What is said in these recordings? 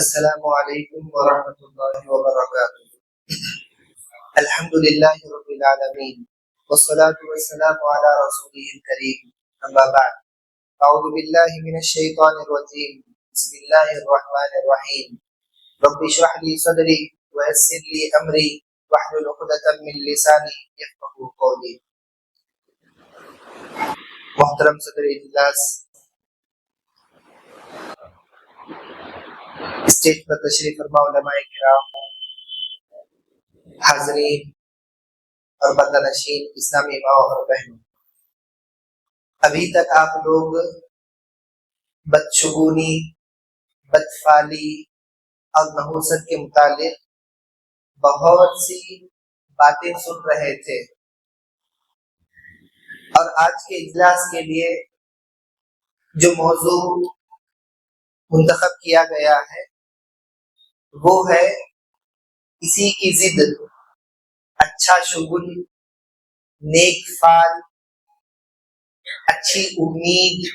السلام علیکم ورحمۃ اللہ وبرکاتہ۔ الحمد للہ رب العالمین والصلاة والسلام علی رسولہ الکریم، اما بعد، اعوذ باللہ من الشیطان الرجیم، بسم اللہ الرحمن الرحیم۔ رب اشرح لي صدری ویسر لي امری واحلل عقدۃ من لسانی یفقهوا قولی۔ محترم صدر اجلاس، اسٹیج پر تشریف فرما علماء کرام، حاضرین اور پردہ نشین اسلامی ماں اور بہنوں، ابھی تک آپ لوگ بدشگونی، بدفعلی اور نحوست کے متعلق بہت سی باتیں سن رہے تھے، اور آج کے اجلاس کے لیے جو موضوع منتخب کیا گیا ہے وہ ہے اسی کی ضد اچھا شگن، نیک فعل، اچھی امید،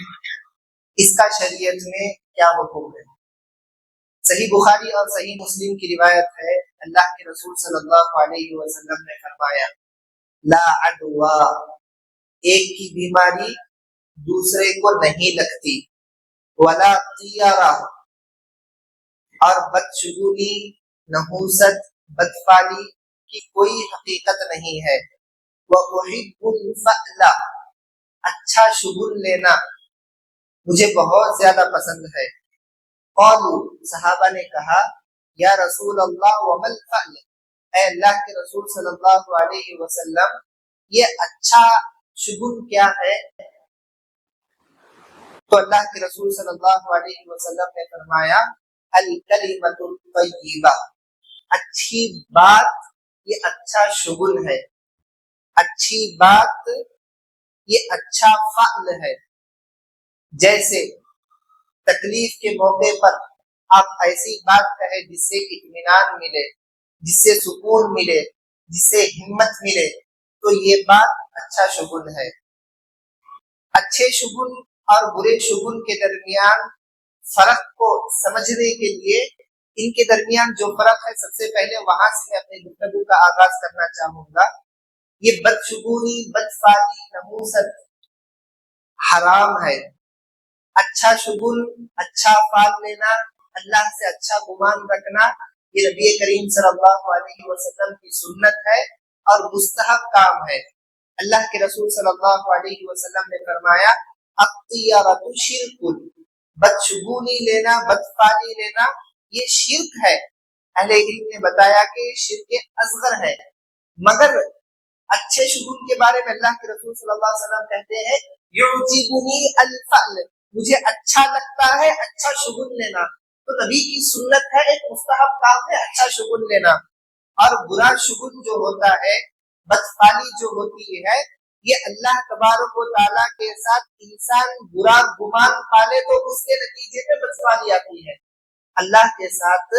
اس کا شریعت میں کیا حکم ہے۔ صحیح بخاری اور صحیح مسلم کی روایت ہے، اللہ کے رسول صلی اللہ علیہ وسلم نے فرمایا، لا عدوا، ایک کی بیماری دوسرے کو نہیں لگتی، ولا طیارہ، اور بدشگونی، نحوست، بدفعلی کی کوئی حقیقت نہیں ہے۔ وَأُحِبُّ الْفَعْلَ، اچھا شگن لینا مجھے بہت زیادہ پسند ہے۔ قالوا، صحابہ نے کہا، یا رسول اللہ وَمَا الْفَعْلُ، اے اللہ کے رسول صلی اللہ علیہ وسلم، یہ اچھا شگن کیا ہے؟ تو اللہ کے رسول صلی اللہ علیہ وسلم نے فرمایا، الکلمۃ الطیبہ، اچھی بات یہ اچھا شگن ہے، اچھی بات یہ اچھا فعل ہے۔ جیسے تکلیف کے موقع پر آپ ایسی بات کہیں جس سے اطمینان ملے، جس سے سکون ملے، جس سے ہمت ملے، تو یہ بات اچھا شگن ہے۔ اچھے شگن اور برے شگن کے درمیان فرق کو سمجھنے کے لیے ان کے درمیان جو فرق ہے، سب سے پہلے وہاں سے میں اپنی گفتگو کا آغاز کرنا چاہوں گا۔ یہ بدشگونی، بدفعلی، نحوست حرام ہے۔ اچھا شگن، اچھا فعل لینا، اللہ سے اچھا گمان رکھنا، یہ نبی کریم صلی اللہ علیہ وسلم کی سنت ہے اور مستحب کام ہے۔ اللہ کے رسول صلی اللہ علیہ وسلم نے فرمایا، الطیرۃ شرک، بدشگونی لینا، بدفعلی لینا یہ شرک ہے۔ اہل علم نے بتایا کہ یہ شرک اصغر ہے، مگر اچھے شگن کے بارے میں اللہ کے رسول صلی اللہ علیہ وسلم کہتے ہیں، یعجبنی الفعل، مجھے اچھا لگتا ہے اچھا شگن لینا۔ تو نبی کی سنت ہے، ایک مستحب کام ہے اچھا شگن لینا۔ اور برا شگن جو ہوتا ہے، بدفعلی جو ہوتی ہے، یہ اللہ تبارک و تعالیٰ کے ساتھ انسان برا گمان پالے تو اس کے نتیجے میں بدفعلی آتی ہے۔ اللہ کے ساتھ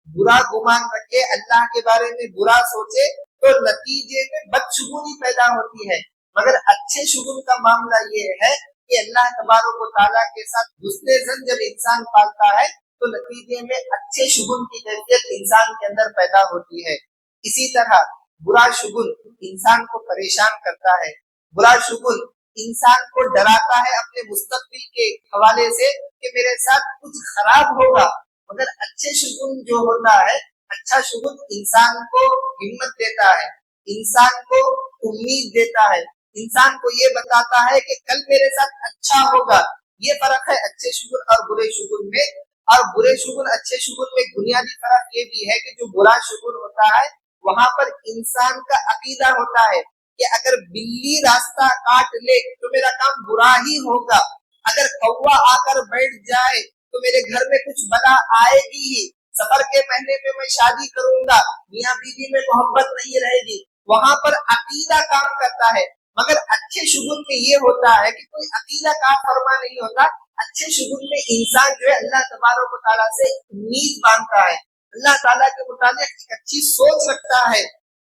برا گمان رکھے، اللہ کے بارے میں برا سوچے تو نتیجے میں بدشگونی پیدا ہوتی ہے۔ مگر اچھے شگن کا معاملہ یہ ہے کہ اللہ تبارک و تعالیٰ کے ساتھ حسن ظن جب انسان پالتا ہے تو نتیجے میں اچھے شگن کی کیفیت انسان کے اندر پیدا ہوتی ہے۔ اسی طرح برا شگن انسان کو پریشان کرتا ہے، برا شگن انسان کو ڈراتا ہے اپنے مستقبل کے حوالے سے کہ میرے ساتھ کچھ خراب ہوگا۔ مگر اچھے شگن جو ہوتا ہے، اچھا شگن انسان کو ہمت دیتا ہے، انسان کو امید دیتا ہے، انسان کو یہ بتاتا ہے کہ کل میرے ساتھ اچھا ہوگا۔ یہ فرق ہے اچھے شگن اور برے شگن میں۔ اور برے شگن اچھے شگن میں بنیادی فرق یہ بھی ہے کہ جو برا شگن ہوتا ہے وہاں پر انسان کا عقیدہ ہوتا ہے کہ اگر بلی راستہ کاٹ لے تو میرا کام برا ہی ہوگا، اگر کوا آ کر بیٹھ جائے تو میرے گھر میں کچھ بلا آئے گی ہی، سفر کے مہینے میں شادی کروں گا، میاں بیوی میں محبت نہیں رہے گی۔ وہاں پر عقیدہ کام کرتا ہے۔ مگر اچھے شگن میں یہ ہوتا ہے کہ کوئی عقیدہ کام فرما نہیں ہوتا۔ اچھے شگن میں انسان جو ہے اللہ تبارک و تعالیٰ سے امید باندھتا ہے، اللہ تعالیٰ کے متعلق ایک اچھی سوچ رکھتا ہے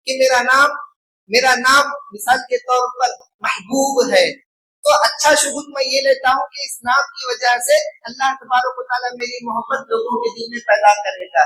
کہ میرا نام مثال کے طور پر محبوب ہے، تو اچھا شگن میں یہ لیتا ہوں کہ اس نام کی وجہ سے اللہ تبارک و تعالیٰ میری محبت لوگوں کے دل میں پیدا کرے گا.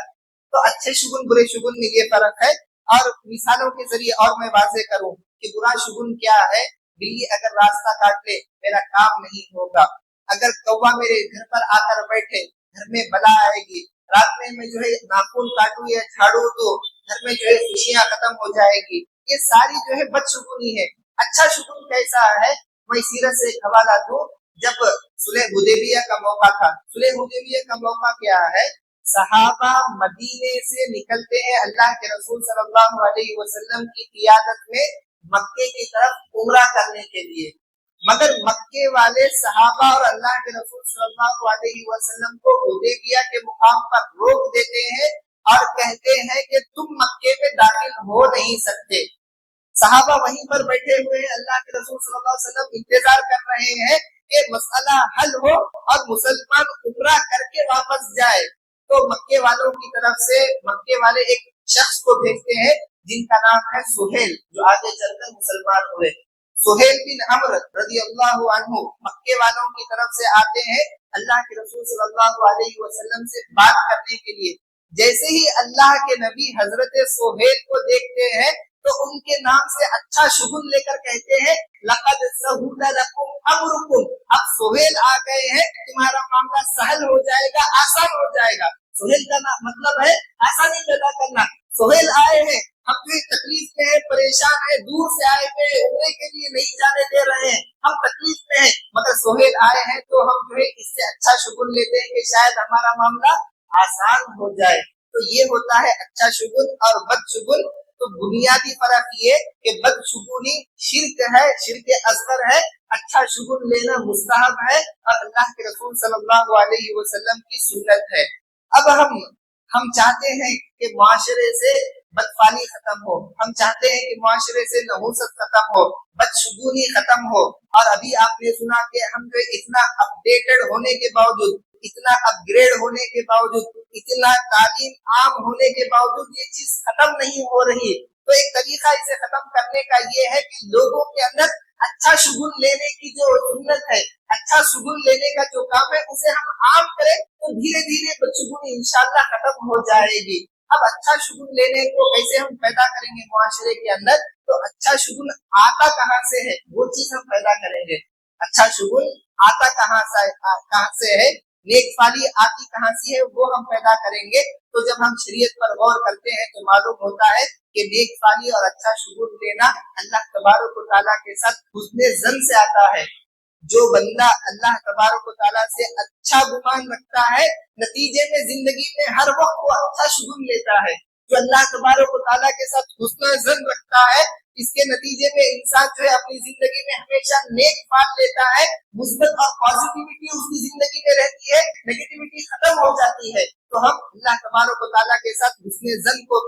تو اچھے شگن برے شگن میں یہ فرق ہے. اور مثالوں کے ذریعے اور میں واضح کروں کہ برا شگن کیا ہے. بلی اگر راستہ کاٹ لے میرا کام نہیں ہوگا. اگر کوا میرے گھر پر آ کر بیٹھے گھر میں بلا آئے گی. رات میں جو ہے ناخن کاٹوں یا جھاڑوں تو گھر میں جو ہے خوشیاں ختم ہو جائے گی. یہ ساری جو ہے بدشگونی ہے. اچھا شگن کیسا ہے میں سیرت سے ایک حوالہ دوں. جب صلح حدیبیہ کا موقع تھا. صلح حدیبیہ کا موقع کیا ہے؟ صحابہ مدینے سے نکلتے ہیں اللہ کے رسول صلی اللہ علیہ وسلم کی قیادت میں مکے کی طرف عمرہ کرنے کے لیے. مگر مکے والے صحابہ اور اللہ کے رسول صلی اللہ علیہ وسلم کو حدیبیہ کے مقام پر روک دیتے ہیں اور کہتے ہیں کہ تم مکے میں داخل ہو نہیں سکتے. صحابہ وہیں پر بیٹھے ہوئے ہیں. اللہ کے رسول صلی اللہ علیہ وسلم انتظار کر رہے ہیں کہ مسئلہ حل ہو اور مسلمان عمرہ کر کے واپس جائے. تو مکے والوں کی طرف سے مکے والے ایک شخص کو بھیجتے ہیں جن کا نام ہے سہیل, جو آگے چل کر مسلمان ہوئے. سہیل بن عمرو رضی اللہ عنہ مکے والوں کی طرف سے آتے ہیں اللہ کے رسول صلی اللہ علیہ وسلم سے بات کرنے کے لیے. جیسے ہی اللہ کے نبی حضرت سہیل کو دیکھتے ہیں تو ان کے نام سے اچھا شگن لے کر کہتے ہیں لقد سہول لکم امرکم. اب سہیل آ گئے ہیں, تمہارا معاملہ سہل ہو جائے گا, آسان ہو جائے گا. سہیل کا مطلب ہے آسانی پیدا کرنا. سہیل آئے ہیں, ہم جو تکلیف میں ہیں, پریشان ہیں, دور سے آئے ہوئے عمرے کے لیے نہیں جانے دے رہے ہیں, ہم تکلیف میں ہیں, مگر سہیل آئے ہیں تو ہم جو ہے اس سے اچھا شگن لیتے ہیں کہ شاید ہمارا معاملہ آسان ہو جائے. تو یہ ہوتا ہے اچھا شگن اور بد شگن. تو بنیادی فرق یہ کہ بد شگونی شرک ہے, شرک اصغر ہے. اچھا شگن لینا مستحب ہے اور اللہ کے رسول صلی اللہ علیہ وسلم کی سنت ہے. اب ہم چاہتے ہیں کہ معاشرے سے بدفعلی ختم ہو, ہم چاہتے ہیں کہ معاشرے سے نحوست ختم ہو, بدشگونی ختم ہو. اور ابھی آپ نے سنا کہ ہم جو اتنا اپڈیٹڈ ہونے کے باوجود, اتنا اپ گریڈ ہونے کے باوجود, اتنا تعلیم عام ہونے کے باوجود یہ چیز ختم نہیں ہو رہی. تو ایک طریقہ اسے ختم کرنے کا یہ ہے کہ لوگوں کے اندر اچھا شگن لینے کی جو سنت ہے, اچھا شگن لینے کا جو کام ہے اسے ہم عام کریں تو دھیرے دھیرے بدشگونی انشاءاللہ ختم ہو جائے گی. اب اچھا شگن لینے کو کیسے ہم پیدا کریں گے معاشرے کے اندر؟ تو اچھا شگن آتا کہاں سے ہے وہ چیز ہم پیدا کریں گے. اچھا شگن آتا کہاں سے ہے, نیک فالی آتی کہاں سے ہے وہ ہم پیدا کریں گے. تو جب ہم شریعت پر غور کرتے ہیں تو معلوم ہوتا ہے کہ نیک فالی اور اچھا شگن لینا اللہ تبارک و تعالیٰ کے ساتھ حسن ظن سے آتا ہے. جو بندہ اللہ تبارک و تعالیٰ سے اچھا گمان رکھتا ہے نتیجے میں زندگی میں ہر وقت وہ اچھا شگن لیتا ہے. جو اللہ تبارک و تعالیٰ کے ساتھ حسن ظن رکھتا ہے اس کے نتیجے میں انسان جو ہے اپنی زندگی میں ہمیشہ نیک فال لیتا ہے, مثبت اور پازیٹیوٹی اس کی زندگی میں رہتی ہے, نیگیٹیوٹی ختم ہو جاتی ہے. تو ہم اللہ تبارک و تعالیٰ کے ساتھ حسن ظن کو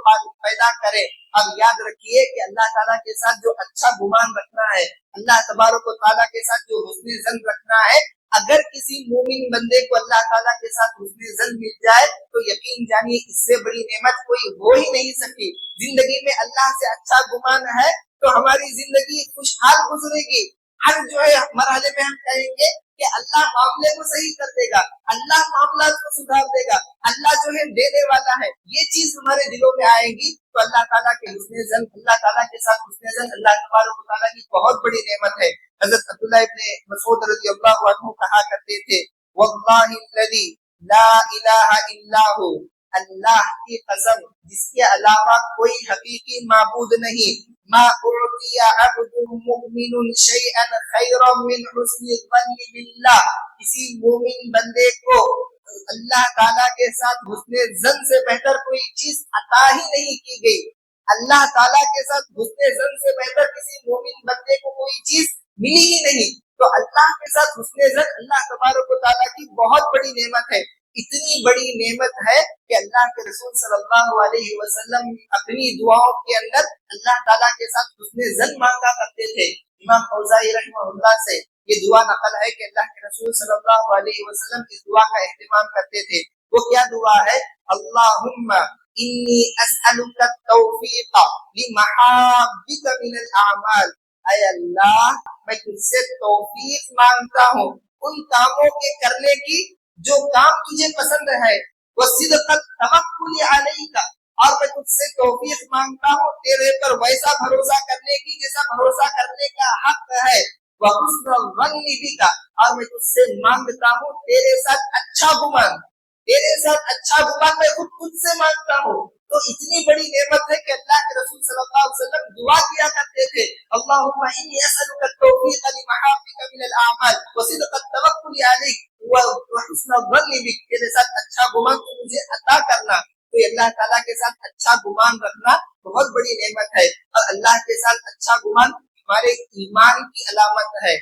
پیدا کریں. اور یاد رکھیے کہ اللہ تعالیٰ کے ساتھ جو اچھا گمان رکھنا ہے, اللہ تبارک و تعالیٰ کے ساتھ جو حسن ظن رکھنا ہے, اگر کسی مومن بندے کو اللہ تعالیٰ کے ساتھ حسن ظن مل جائے تو یقین جانیے اس سے بڑی نعمت کوئی ہو ہی نہیں سکتی. زندگی میں اللہ سے اچھا گمان ہے تو ہماری زندگی خوشحال گزرے گی. ہر جو ہے مرحلے میں ہم کہیں گے کہ اللہ معاملے کو صحیح کر دے گا, اللہ معاملات کو سدھار دے گا, اللہ جو ہے دینے والا ہے. یہ چیز ہمارے دلوں میں آئے گی تو اللہ تعالیٰ کے حسن ظن, اللہ تعالیٰ کے ساتھ حسن ظن اللہ تبارک و تعالیٰ کی بہت بڑی نعمت ہے. حضرت عبداللہ ابن مسعود رضی اللہ عنہ کہا کرتے تھے واللہ الذی لا الہ الا ہو, اللہ کی قسم جس کے علاوہ کوئی حقیقی معبود نہیں, ما اعطی عبد مؤمن شیئا خیرا من حسن الظن باللہ, کسی مومن بندے کو اللہ تعالیٰ کے ساتھ حسن ظن سے بہتر کوئی چیز عطا ہی نہیں کی گئی. اللہ تعالیٰ کے ساتھ حسن ظن سے بہتر کسی مومن بندے کو کوئی چیز ملی ہی نہیں. تو اللہ کے ساتھ حسن ظن اللہ تبارک و تعالیٰ کی بہت بڑی نعمت ہے. اتنی بڑی نعمت ہے کہ اللہ کے رسول صلی اللہ علیہ وسلم اپنی دعاؤں کے اندر اللہ تعالیٰ کے ساتھ حسن ظن مانگا کرتے تھے. امام اوزاعی رحمہ اللہ سے یہ دعا نقل ہے کہ اللہ کے رسول صلی اللہ علیہ وسلم اس دعا کا اہتمام کرتے تھے. وہ کیا دعا ہے؟ اللہم انی اسألک التوفیق لمحابک من الاعمال, اے اللہ میں تجھ سے توفیق مانگتا ہوں ان کاموں کے کرنے کی جو کام تجھے پسند ہے، وصدق التوکل علیک، اور میں تجھ سے توفیق مانگتا ہوں تیرے پر ویسا بھروسہ کرنے کی جیسا بھروسہ کرنے کا حق ہے، وحسن الظن بک، اور میں تجھ سے مانگتا ہوں تیرے ساتھ اچھا گمان، تیرے ساتھ اچھا گمان میں خود تجھ سے مانگتا ہوں۔ تو اتنی بڑی نعمت ہے کہ اللہ کے رسول صلی اللہ علیہ وسلم دعا کیا کرتے تھے، اللہم انی اسألک التوفیق لمحابک من الاعمال وصدق التوکل علیک وحسن الظن بک، تیرے ساتھ اچھا گمان تو مجھے عطا کرنا۔ تو اللہ تعالیٰ کے ساتھ اچھا گمان رکھنا بہت بڑی نعمت ہے، اور اللہ کے ساتھ اچھا گمان ہمارے ایمان کی علامت ہے۔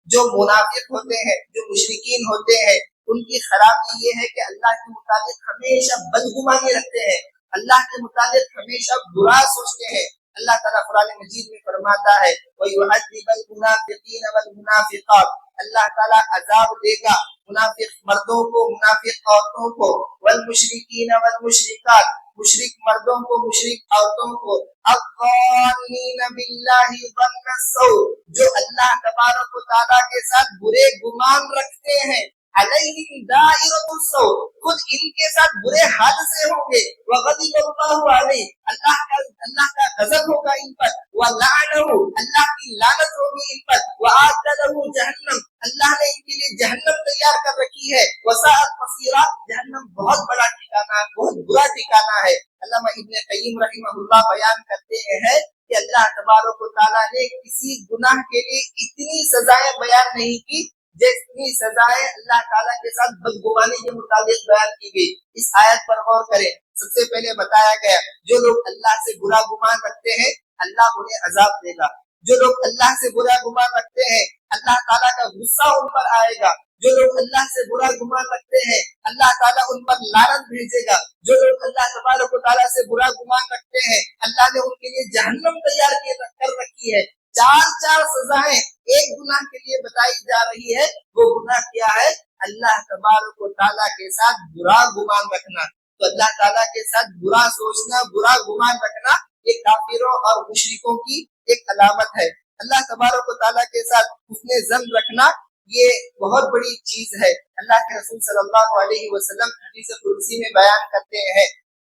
جو منافق ہوتے ہیں، جو مشرکین ہوتے ہیں، ان کی خرابی یہ ہے کہ اللہ کے متعلق ہمیشہ بدگمانی رکھتے ہیں، اللہ کے متعلق ہمیشہ برا سوچتے ہیں۔ اللہ تعالیٰ قرآن مجید میں فرماتا ہے وَيُعَذِّبَ الْمُنَافِقِينَ وَالْمُنَافِقَاتِ، اللہ تعالیٰ عذاب دے گا منافق مردوں کو، منافق عورتوں کو، والمشرکین والمشرکات، مشرک مردوں کو، مشرک عورتوں کو، الظانین باللہ ظن السوء، جو اللہ تبارک و تعالیٰ کے ساتھ برے گمان رکھتے ہیں، علیہم دائرۃ السوء، خود ان کے ساتھ برے حال سے ہوں گے، وغضب اللہ علیہ، اللہ کا غضب ہوگا ان پر، ولعنہ، اللہ کی لعنت ہوگی ان پر، وأعد له جہنم، اللہ نے ان کے لیے جہنم تیار کر رکھی ہے، وساءت مصیرا، جہنم بہت بڑا ٹھکانہ، بہت برا ٹھکانہ ہے۔ علامہ ابن قیم رحمہ اللہ بیان کرتے ہیں کہ اللہ تبارک و تعالیٰ نے کسی گناہ کے لیے اتنی سزائیں بیان نہیں کی جتنی سزائیں اللہ تعالیٰ کے ساتھ بدگمانی کے متعلق بیان کی گئی۔ اس آیت پر غور کریں، سب سے پہلے بتایا گیا جو لوگ اللہ سے برا گمان رکھتے ہیں اللہ انہیں عذاب دے گا، جو لوگ اللہ سے برا گمان رکھتے ہیں اللہ تعالیٰ کا غصہ ان پر آئے گا، جو لوگ اللہ سے برا گمان رکھتے ہیں اللہ تعالیٰ ان پر لعنت بھیجے گا، جو لوگ اللہ تبارک و تعالیٰ سے برا گمان رکھتے ہیں اللہ نے ان کے لیے جہنم تیار کر رکھی ہے۔ چار سزائیں ایک گناہ کے لیے بتائی جا رہی ہے، وہ گناہ کیا ہے؟ اللہ تبارک و تعالیٰ کے ساتھ برا گمان رکھنا۔ تو اللہ تعالیٰ کے ساتھ برا سوچنا، برا گمان رکھنا یہ کافروں اور مشرکوں کی ایک علامت ہے۔ اللہ تبارک و تعالیٰ کے ساتھ حسن ظن رکھنا یہ بہت بڑی چیز ہے۔ اللہ کے رسول صلی اللہ علیہ وسلم حدیث قدسی میں بیان کرتے ہیں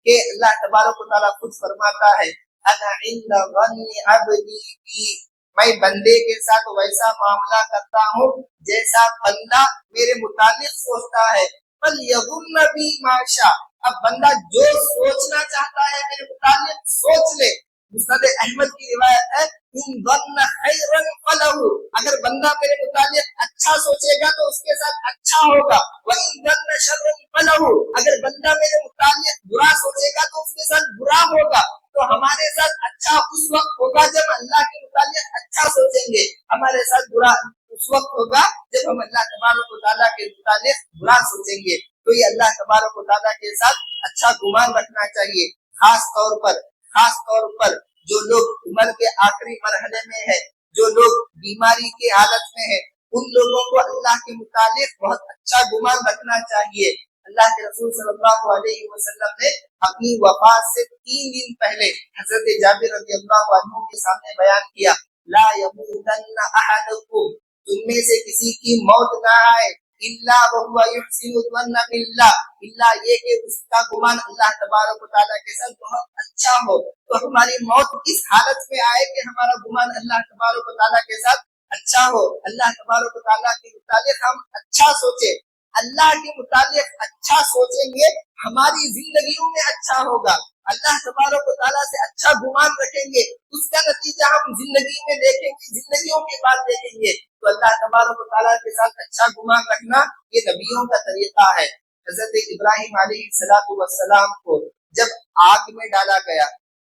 کہ اللہ تبارک و تعالیٰ خود فرماتا ہے انا عند ظن عبدی بی، میں بندے کے ساتھ ویسا معاملہ کرتا ہوں جیسا بندہ میرے متعلق سوچتا ہے، فَلْيَظُنَّ بِي مَا شَاءَ، اب بندہ جو سوچنا چاہتا ہے میرے متعلق سوچ لے۔ مسند احمد کی روایت ہے ان ظن خیرا فلہ، اگر بندہ میرے متعلق اچھا سوچے گا تو اس کے ساتھ اچھا ہوگا، وَإِن ظن شَرًّا فلہ، اگر بندہ میرے متعلق برا سوچے گا تو اس کے ساتھ برا ہوگا۔ تو ہمارے ساتھ اچھا اس وقت ہوگا جب اللہ کے متعلق اچھا سوچیں گے، ہمارے ساتھ برا اس وقت ہوگا جب ہم اللہ تبارک و تعالیٰ کے متعلق برا سوچیں گے۔ تو یہ اللہ تبارک و تعالیٰ کے ساتھ اچھا گمان رکھنا چاہیے۔ خاص طور پر جو لوگ عمر کے آخری مرحلے میں ہے، جو لوگ بیماری کی حالت میں ہیں، ان لوگوں کو اللہ کے متعلق بہت اچھا گمان رکھنا چاہیے۔ اللہ کے رسول صلی اللہ علیہ وسلم نے اپنی وفات سے 3 دن پہلے حضرت جابر رضی اللہ عنہ کے سامنے بیان کیا لا یموتن احدکم، تم میں سے کسی کی موت نہ آئے الا وهو يحسن الظن بالله، الا یہ کہ اس کا گمان اللہ تبارک و تعالیٰ کے ساتھ بہت اچھا ہو۔ تو ہماری موت اس حالت میں آئے کہ ہمارا گمان اللہ تبارک و تعالیٰ کے ساتھ اچھا ہو، اللہ تبارک و تعالیٰ کے متعلق ہم اچھا سوچیں۔ اللہ کے متعلق اچھا سوچیں گے ہماری زندگیوں میں اچھا ہوگا، اللہ تبارک و تعالیٰ سے اچھا گمان رکھیں گے، اس کا نتیجہ ہم زندگی میں دیکھیں گے، زندگیوں کے بعد دیکھیں گے۔ تو اللہ تبارک و تعالیٰ کے ساتھ اچھا گمان رکھنا یہ نبیوں کا طریقہ ہے۔ حضرت ابراہیم علیہ السلام کو جب آگ میں ڈالا گیا،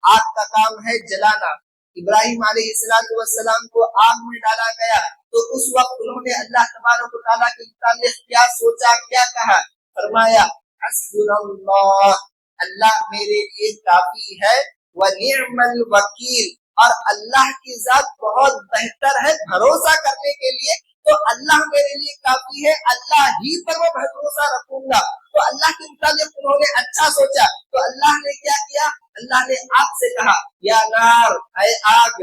آگ کا کام ہے جلانا، ابراہیم علیہ السلام کو آگ میں ڈالا گیا تو اس وقت انہوں نے اللہ تبارک و تعالیٰ کے متعلق کیا سوچا، کیا کہا؟ فرمایا حسبنا اللہ، اللہ میرے لیے کافی ہے، ونعم الوکیل، اور اللہ کی ذات بہت بہتر ہے بھروسہ کرنے کے لیے، تو اللہ میرے لیے کافی ہے، اللہ ہی پر میں بھروسہ رکھوں گا۔ تو اللہ کے متعلق انہوں نے اچھا سوچا، تو اللہ نے کیا کیا؟ اللہ نے آگ سے کہا یا نار، اے آگ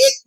1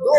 2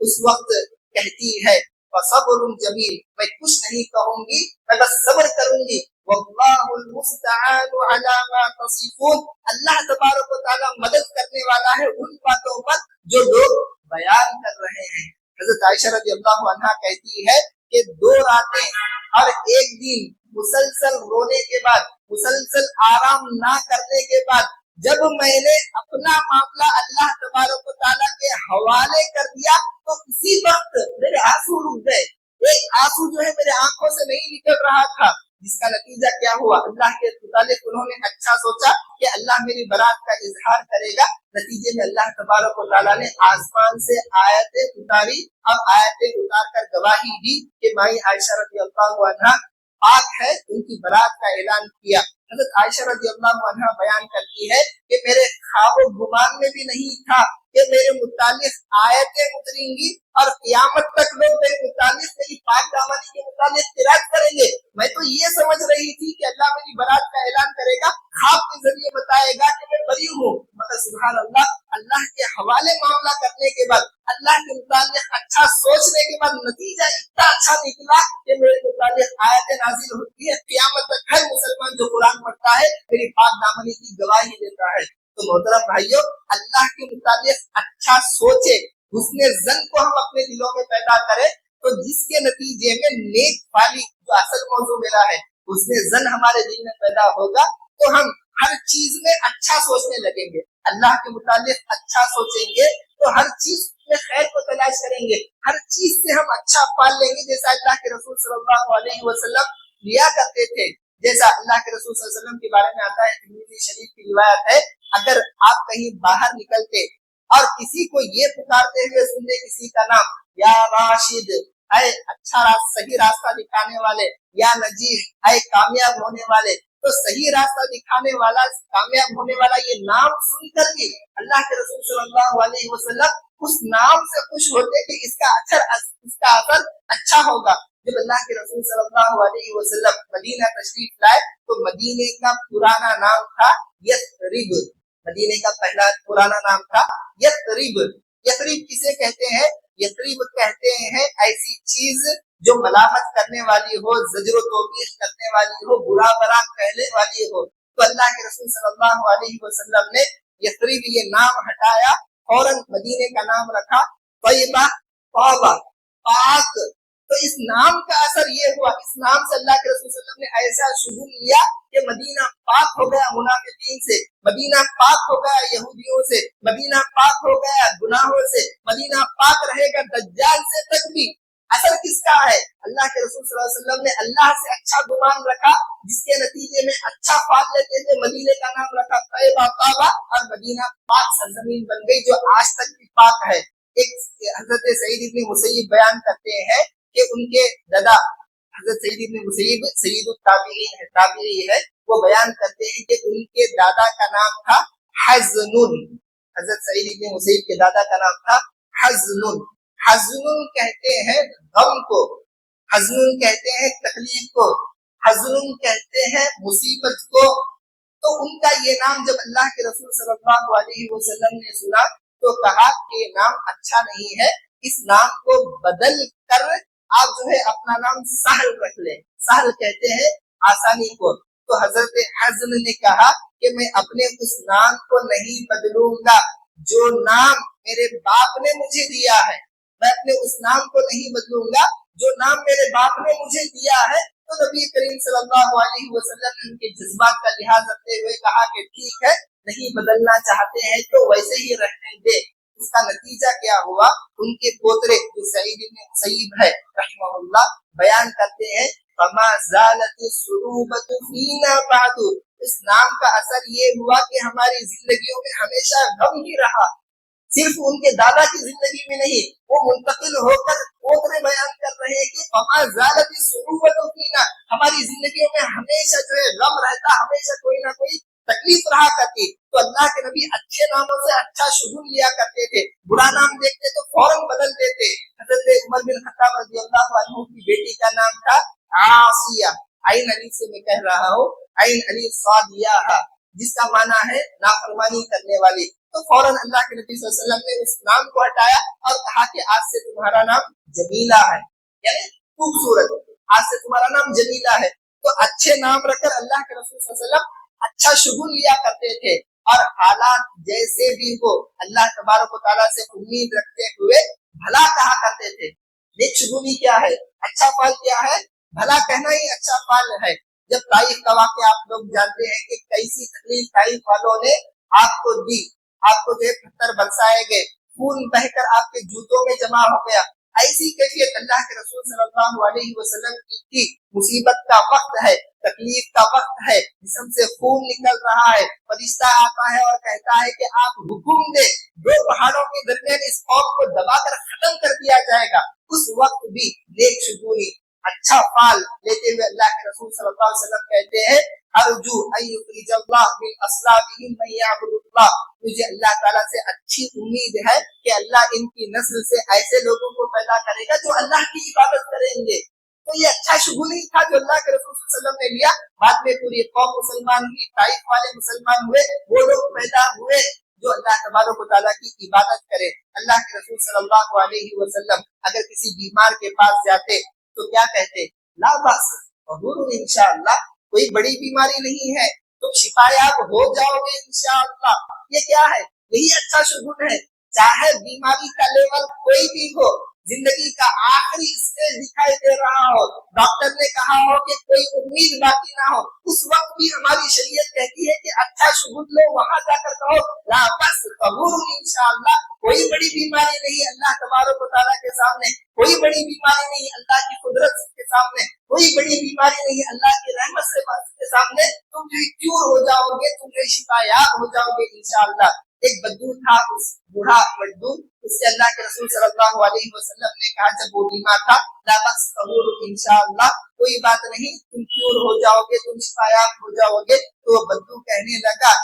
اس وقت کہتی ہے فصبر جمیل، میں کچھ نہیں کہوں گی، میں بس صبر کروں گی، واللہ المستعان علی ما تصفون، اللہ تبارک و تعالی مدد کرنے والا ہے ان باتوں پر جو لوگ بیان کر رہے ہیں۔ حضرت عائشہ رضی اللہ عنہا کہتی ہے کہ 2 راتیں اور 1 دن مسلسل رونے کے بعد، مسلسل آرام نہ کرنے کے بعد جب میں نے اپنا معاملہ اللہ تبارک و تعالیٰ کے حوالے کر دیا تو اسی وقت میرے آنسو رک گئے، ایک آنسو جو ہے میرے آنکھوں سے نہیں نکل رہا تھا، جس کا نتیجہ کیا ہوا، اللہ کے متعلق انہوں نے اچھا سوچا کہ اللہ میری برات کا اظہار کرے گا، نتیجے میں اللہ تبارک و تعالیٰ نے آسمان سے آیتیں اتاری اور آیتیں اتار کر گواہی دی کہ مائی عائشہ رضی اللہ عنہا پاک ہے، ان کی برات کا اعلان کیا۔ حضرت عائشہ رضی اللہ عنہا بیان کرتی ہے کہ میرے خواب و گمان میں بھی نہیں تھا کہ میرے متعلق آیتیں اتریں گی اور قیامت تک لوگ میرے متعلق میری پاک دامنی کے متعلق قرات کریں گے۔ میں تو یہ سمجھ رہی تھی کہ اللہ میری برات کا اعلان کرے گا، خواب کے ذریعے بتائے گا کہ میں بری ہوں، مگر سبحان اللہ، اللہ کے حوالے معاملہ کرنے کے بعد، اللہ کے متعلق اچھا سوچنے کے بعد نتیجہ اتنا اچھا نکلا کہ میرے متعلق آیتیں نازل ہوتی ہے، قیامت تک ہر مسلمان جو قرآن پڑھتا ہے میری پاک دامنی کی گواہی دیتا ہے۔ تو محترم بھائیوں، اللہ کے متعلق اچھا سوچے، حسن ظن کو ہم اپنے دلوں میں پیدا کریں، تو جس کے نتیجے میں نیک فعلی جو اصل موضوع میرا ہے، حسن ظن ہمارے دل میں پیدا ہوگا تو ہم ہر چیز میں اچھا سوچنے لگیں گے، اللہ کے متعلق اچھا سوچیں گے تو ہر چیز میں خیر کو تلاش کریں گے، ہر چیز سے ہم اچھا پال لیں گے، جیسا اللہ کے رسول صلی اللہ علیہ وسلم لیا کرتے تھے، جیسا اللہ کے رسول صلی اللہ علیہ وسلم کے بارے میں آتا ہے، ترمذی شریف کی روایت ہے، اگر آپ کہیں باہر نکلتے اور کسی کو یہ پکارتے ہوئے سنتے کسی کا نام، یا راشد، اے اچھا صحیح راستہ دکھانے والے، یا نجیح، اے کامیاب ہونے والے، تو صحیح راستہ دکھانے والا، کامیاب ہونے والا، یہ نام سن کر بھی اللہ کے رسول صلی اللہ علیہ وسلم اس نام سے خوش ہوتے کہ اس کا اثر اچھا ہوگا۔ جب اللہ کے رسول صلی اللہ علیہ وسلم مدینہ تشریف لائے تو مدینے کا پرانا نام تھا یثرب، مدینے کا پہلا پرانا نام تھا یثرب۔ یثرب کسے کہتے ہیں؟ یثرب کہتے ہیں ایسی چیز جو ملامت کرنے والی ہو، زجر و توبیخ کرنے والی ہو، برا برا کہنے والی ہو۔ تو اللہ کے رسول صلی اللہ علیہ وسلم نے یثرب یہ نام ہٹایا، فوراً مدینے کا نام رکھا طیبہ، طابہ، پاک۔ تو اس نام کا اثر یہ ہوا، اس نام سے اللہ کے رسول صلی اللہ علیہ وسلم نے ایسا شگون لیا کہ مدینہ پاک ہو گیا منافقین سے، مدینہ پاک ہو گیا یہودیوں سے، مدینہ پاک ہو گیا گناہوں سے، مدینہ پاک رہے گا دجال سے تک بھی۔ اثر کس کا ہے؟ اللہ کے رسول صلی اللہ علیہ وسلم نے اللہ سے اچھا گمان رکھا، جس کے نتیجے میں اچھا پال لیتے تھے، مدینے کا نام رکھا طیبہ، طابہ، اور مدینہ پاک سرزمین بن گئی جو آج تک بھی پاک ہے۔ ایک حضرت سعید ابن مسیب بیان کرتے ہیں کہ ان کے دادا حضرت سعید ابن مسیب سید التابعین ہے، تابعی ہے، وہ بیان کرتے ہیں کہ ان کے دادا کا نام تھا حزنن، حضرت سعید ابن مسیب کے دادا کا نام تھا حزنن۔ حزنن کہتے ہیں غم کو، حزنن کہتے ہیں تکلیف کو، حزنن کہتے ہیں مصیبت کو۔ تو ان کا یہ نام جب اللہ کے رسول صلی اللہ علیہ وسلم نے سنا تو کہا کہ یہ نام اچھا نہیں ہے، اس نام کو بدل کر آپ جو ہے اپنا نام سہل رکھ لیں۔ سہل کہتے ہیں آسانی کو۔ تو حضرت حزن نے کہا کہ میں اپنے اس نام کو نہیں بدلوں گا جو نام میرے باپ نے مجھے دیا ہے، میں اپنے اس نام کو نہیں بدلوں گا جو نام میرے باپ نے مجھے دیا ہے۔ تو نبی کریم صلی اللہ علیہ وسلم نے ان کے جذبات کا لحاظ رکھتے ہوئے کہا کہ ٹھیک ہے، نہیں بدلنا چاہتے ہیں تو ویسے ہی رہنے دے۔ اس کا نتیجہ کیا ہوا؟ ان کے پوترے جو سعید بن مسیب ہے رحمہ اللہ بیان کرتے ہیں فما زالت الصعوبۃ فینا بعد، اس نام کا اثر یہ ہوا کہ ہماری زندگیوں میں ہمیشہ غم ہی رہا، صرف ان کے دادا کی زندگی میں نہیں، وہ منتقل ہو کر پوترے بیان کر رہے ہیں کہ فما زالت الصعوبۃ فینا، ہماری زندگیوں میں ہمیشہ جو ہے غم رہتا، ہمیشہ کوئی نہ کوئی تکلیف رہا کرتی۔ تو اللہ کے نبی اچھے ناموں سے اچھا شگون لیا کرتے تھے، برا نام دیکھتے تو فوراً بدل دیتے۔ حضرت عمر بن خطاب رضی اللہ عنہ کی بیٹی کا نام تھا عاصیہ، عین علی سے میں کہہ رہا ہوں، عین علی صاد یا، جس کا معنی ہے نافرمانی کرنے والی۔ تو فوراً اللہ کے نبی صلی اللہ علیہ وسلم نے اس نام کو ہٹایا اور کہا کہ آج سے تمہارا نام جمیلہ ہے، یعنی خوبصورت، آج سے تمہارا نام جمیلہ ہے۔ تو اچھے نام رکھ کر اللہ کے رسول صلی اللہ علیہ وسلم اچھا شگون لیا کرتے تھے، اور حالات جیسے بھی ہو اللہ تبارک و تعالیٰ سے امید رکھتے ہوئے بھلا کہا کرتے تھے۔ نیک شگونی کیا ہے، اچھا فعل کیا ہے، بھلا کہنا ہی اچھا فعل ہے۔ جب طائف کا واقعہ آپ لوگ جانتے ہیں کہ کیسی تکلیف طائف والوں نے آپ کو دی، آپ کو جو پتھر برسائے گئے، خون بہ کر آپ کے جوتوں میں جمع ہو گیا، ایسی کیفیت اللہ کے رسول صلی اللہ علیہ وسلم کی تھی۔ مصیبت کا وقت ہے، تکلیف کا وقت ہے، جسم سے خون نکل رہا ہے، فرشتہ آتا ہے اور کہتا ہے کہ آپ حکم دے، دو پہاڑوں کے درمیان اس قوم کو دبا کر ختم کر دیا جائے گا۔ اس وقت بھی نیک شگونی، اچھا فعل لیتے ہوئے اللہ کے رسول صلی اللہ علیہ وسلم کہتے ہیں ارجو ان یخرج اللہ من اصلابہم من یعبد اللہ، مجھے اللہ تعالیٰ سے اچھی امید ہے کہ اللہ ان کی نسل سے ایسے لوگوں کو پیدا کرے گا جو اللہ کی عبادت کریں گے۔ تو یہ اچھا شگون ہی تھا جو اللہ کے رسول صلی اللہ علیہ وسلم نے لیا۔ بعد میں پوری قوم مسلمان ہوئی، طائف والے مسلمان ہوئے، وہ لوگ پیدا ہوئے جو اللہ تبارک و تعالیٰ کی عبادت کرے۔ اللہ کے رسول صلی اللہ علیہ وسلم اگر کسی بیمار کے پاس جاتے تو کیا کہتے؟ لا باس ضرور انشاءاللہ، کوئی بڑی بیماری نہیں ہے، تم شفا یاب ہو جاؤ گے انشاءاللہ۔ یہ کیا ہے؟ یہی اچھا شگون ہے۔ چاہے بیماری کا لیول کوئی بھی ہو، زندگی کا آخری اسٹیج دکھائی دے رہا ہو، ڈاکٹر نے کہا ہو کہ کوئی امید باقی نہ ہو، اس وقت بھی ہماری شریعت کہتی ہے کہ اچھا شگون لو، وہاں جا کر کہو لا بس ضرور انشاءاللہ، کوئی بڑی بیماری نہیں اللہ تبارک و تعالیٰ کے سامنے، کوئی بڑی بیماری نہیں اللہ کی قدرت کے سامنے، کوئی بڑی بیماری نہیں اللہ کی رحمت سے کے سامنے، تم جو کیور ہو جاؤ گے، تم جو شفا یاب ہو جاؤ گے انشاءاللہ۔ ایک بدو تھا، اس بوڑھا بدو، اس سے اللہ کے رسول صلی اللہ علیہ وسلم نے کہا جب وہ بیمار تھا لا بس ضرور انشاءاللہ، کوئی بات نہیں، تم کیور ہو جاؤ گے، تم شفا یاب ہو جاؤ گے۔ تو وہ بدو کہنے لگا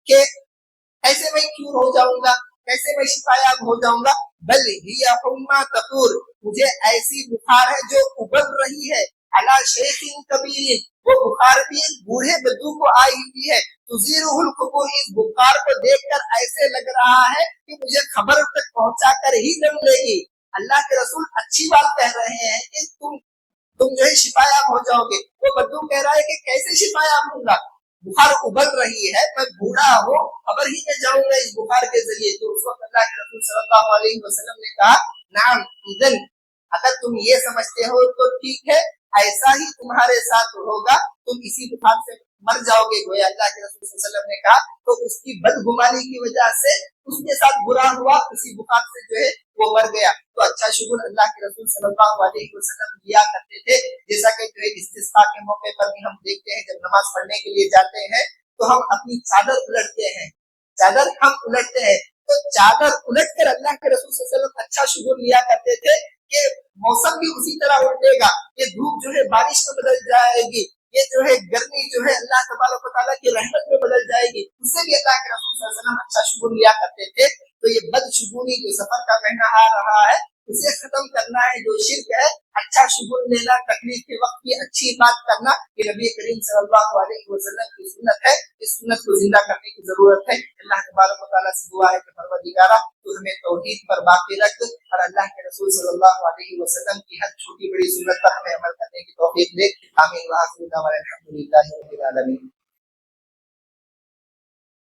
کہ کیسے میں کیور ہو جاؤں گا، کیسے میں شفا یاب ہو جاؤں گا؟ بل ہی حما تطور، مجھے ایسی بخار ہے جو ابل رہی ہے، علی شیخ کبیر، وہ بخار بھی بوڑھے بدو کو آئی ہوئی ہے، تزیرہ القبور، اس بخار کو دیکھ کر ایسے لگ رہا ہے کہ مجھے خبر تک پہنچا کر ہی دم لے گی۔ اللہ کے رسول اچھی بات کہہ رہے ہیں کہ تم جو ہے شفا یاب ہو جاؤ گے۔ وہ بدو کہہ رہا ہے کہ کیسے شفا یاب ہوں گا، بخار ابل رہی ہے، میں بوڑھا ہوں، خبر ہی میں جاؤں گا اس بخار کے ذریعے۔ تو اس وقت اللہ کے رسول صلی اللہ علیہ وسلم نے کہا نعم اذن، اگر تم یہ سمجھتے ہو تو ٹھیک ہے، ایسا ہی تمہارے ساتھ ہوگا، تم اسی بخار سے مر جاؤ گے۔ گویا اللہ کے رسول صلی اللہ علیہ وسلم نے کہا تو اس کی بدگمانی کی وجہ سے اس کے ساتھ برا ہوا، اسی بخار سے جو ہے وہ مر گیا۔ تو اچھا شگون اللہ کے رسول صلی اللہ علیہ وسلم لیا کرتے تھے، جیسا کہ جو ہے استسقاء کے موقع پر بھی ہم دیکھتے ہیں جب نماز پڑھنے کے لیے جاتے ہیں تو ہم اپنی چادر الٹتے ہیں، چادر ہم الٹتے ہیں، تو چادر الٹ کر اللہ کے رسول صلی اللہ علیہ وسلم اچھا شگون لیا کرتے تھے کہ موسم بھی اسی طرح الٹے گا، یہ دھوپ جو ہے بارش میں بدل جائے گی، یہ جو ہے گرمی جو ہے اللہ تبارک و تعالیٰ کی رحمت میں بدل جائے گی۔ اس سے بھی اللہ کے رسول صلی اللہ علیہ وسلم اچھا شگون لیا کرتے تھے۔ تو یہ بد شگونی جو سفر کا مہینہ آ رہا ہے اسے ختم کرنا ہے، جو شرک ہے، اچھا شگون لینا، تکلیف کے وقت کی اچھی بات کرنا، یہ نبی کریم صلی اللہ علیہ وسلم کی سنت ہے، اس سنت کو زندہ کرنے کی ضرورت ہے۔ اللہ تبارک و تعالیٰ سے دعا ہے کہ پروردگارہ تو ہمیں توحید پر باقی رکھ اور اللہ کے رسول صلی اللہ علیہ وسلم کی ہر چھوٹی بڑی سنت پر ہمیں عمل کرنے کی توفیق دے۔ آمین وآخر دعوانا الحمدللہ رب العالمین۔